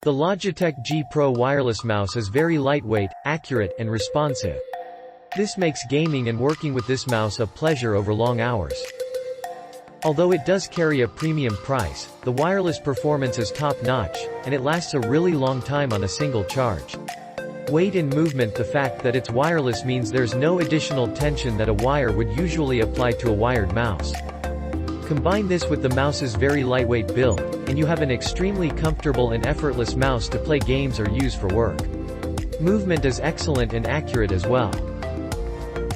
The Logitech G Pro wireless mouse is very lightweight, accurate, and responsive. This makes gaming and working with this mouse a pleasure over long hours. Although it does carry a premium price, the wireless performance is top-notch, and it lasts a really long time on a single charge. Weight and movement. The fact that it's wireless means there's no additional tension that a wire would usually apply to a wired mouse. Combine this with the mouse's very lightweight build, and you have an extremely comfortable and effortless mouse to play games or use for work. Movement is excellent and accurate as well.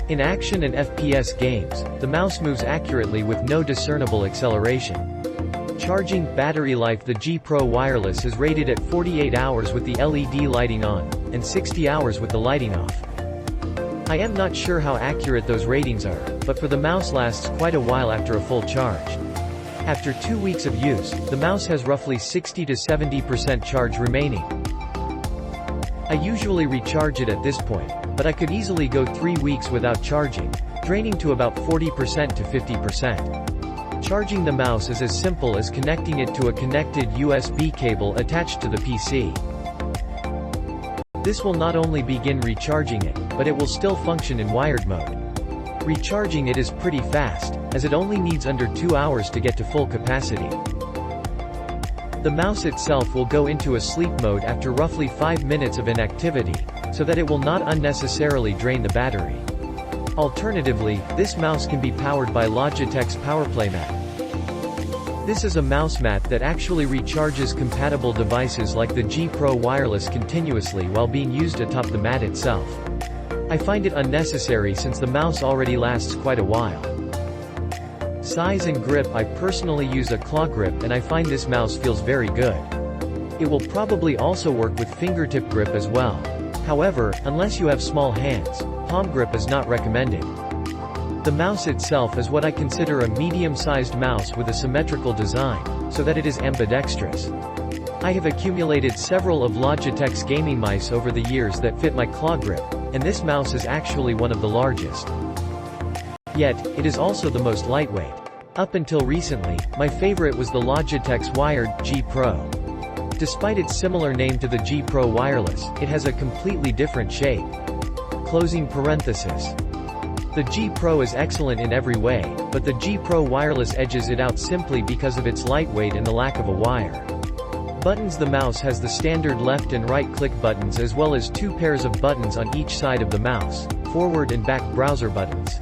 In action and FPS games, the mouse moves accurately with no discernible acceleration. Charging battery life. The G Pro wireless is rated at 48 hours with the LED lighting on, and 60 hours with the lighting off. I am not sure how accurate those ratings are, but for the mouse lasts quite a while after a full charge. After 2 weeks of use, the mouse has roughly 60 to 70% charge remaining. I usually recharge it at this point, but I could easily go 3 weeks without charging, draining to about 40% to 50%. Charging the mouse is as simple as connecting it to a connected USB cable attached to the PC. This will not only begin recharging it, but it will still function in wired mode. Recharging it is pretty fast, as it only needs under 2 hours to get to full capacity. The mouse itself will go into a sleep mode after roughly 5 minutes of inactivity, so that it will not unnecessarily drain the battery. Alternatively, this mouse can be powered by Logitech's PowerPlay mat. This is a mouse mat that actually recharges compatible devices like the G Pro wireless continuously while being used atop the mat itself. I find it unnecessary since the mouse already lasts quite a while. Size and grip. I personally use a claw grip and I find this mouse feels very good. It will probably also work with fingertip grip as well. However, unless you have small hands, palm grip is not recommended. The mouse itself is what I consider a medium-sized mouse with a symmetrical design, so that it is ambidextrous. I have accumulated several of Logitech's gaming mice over the years that fit my claw grip, and this mouse is actually one of the largest. Yet, it is also the most lightweight. Up until recently, my favorite was the Logitech's wired G Pro. Despite its similar name to the G Pro wireless, it has a completely different shape. Closing parenthesis. The G Pro is excellent in every way, but the G Pro wireless edges it out simply because of its lightweight and the lack of a wire. Buttons. The mouse has the standard left and right click buttons as well as 2 pairs of buttons on each side of the mouse, forward and back browser buttons.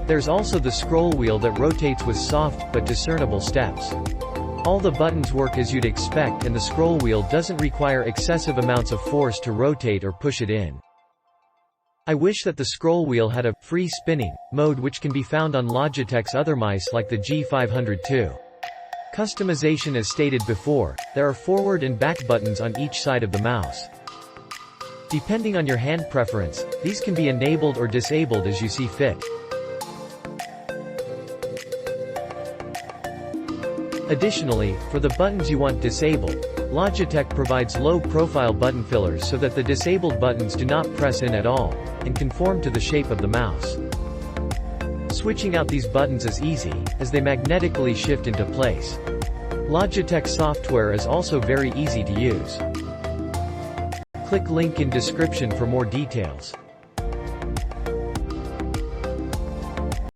There's also the scroll wheel that rotates with soft but discernible steps. All the buttons work as you'd expect and the scroll wheel doesn't require excessive amounts of force to rotate or push it in. I wish that the scroll wheel had a free spinning mode which can be found on Logitech's other mice like the G502. Customization. As stated before, there are forward and back buttons on each side of the mouse. Depending on your hand preference, these can be enabled or disabled as you see fit. Additionally, for the buttons you want disabled, Logitech provides low-profile button fillers so that the disabled buttons do not press in at all, and conform to the shape of the mouse. Switching out these buttons is easy, as they magnetically shift into place. Logitech software is also very easy to use. Click link in description for more details.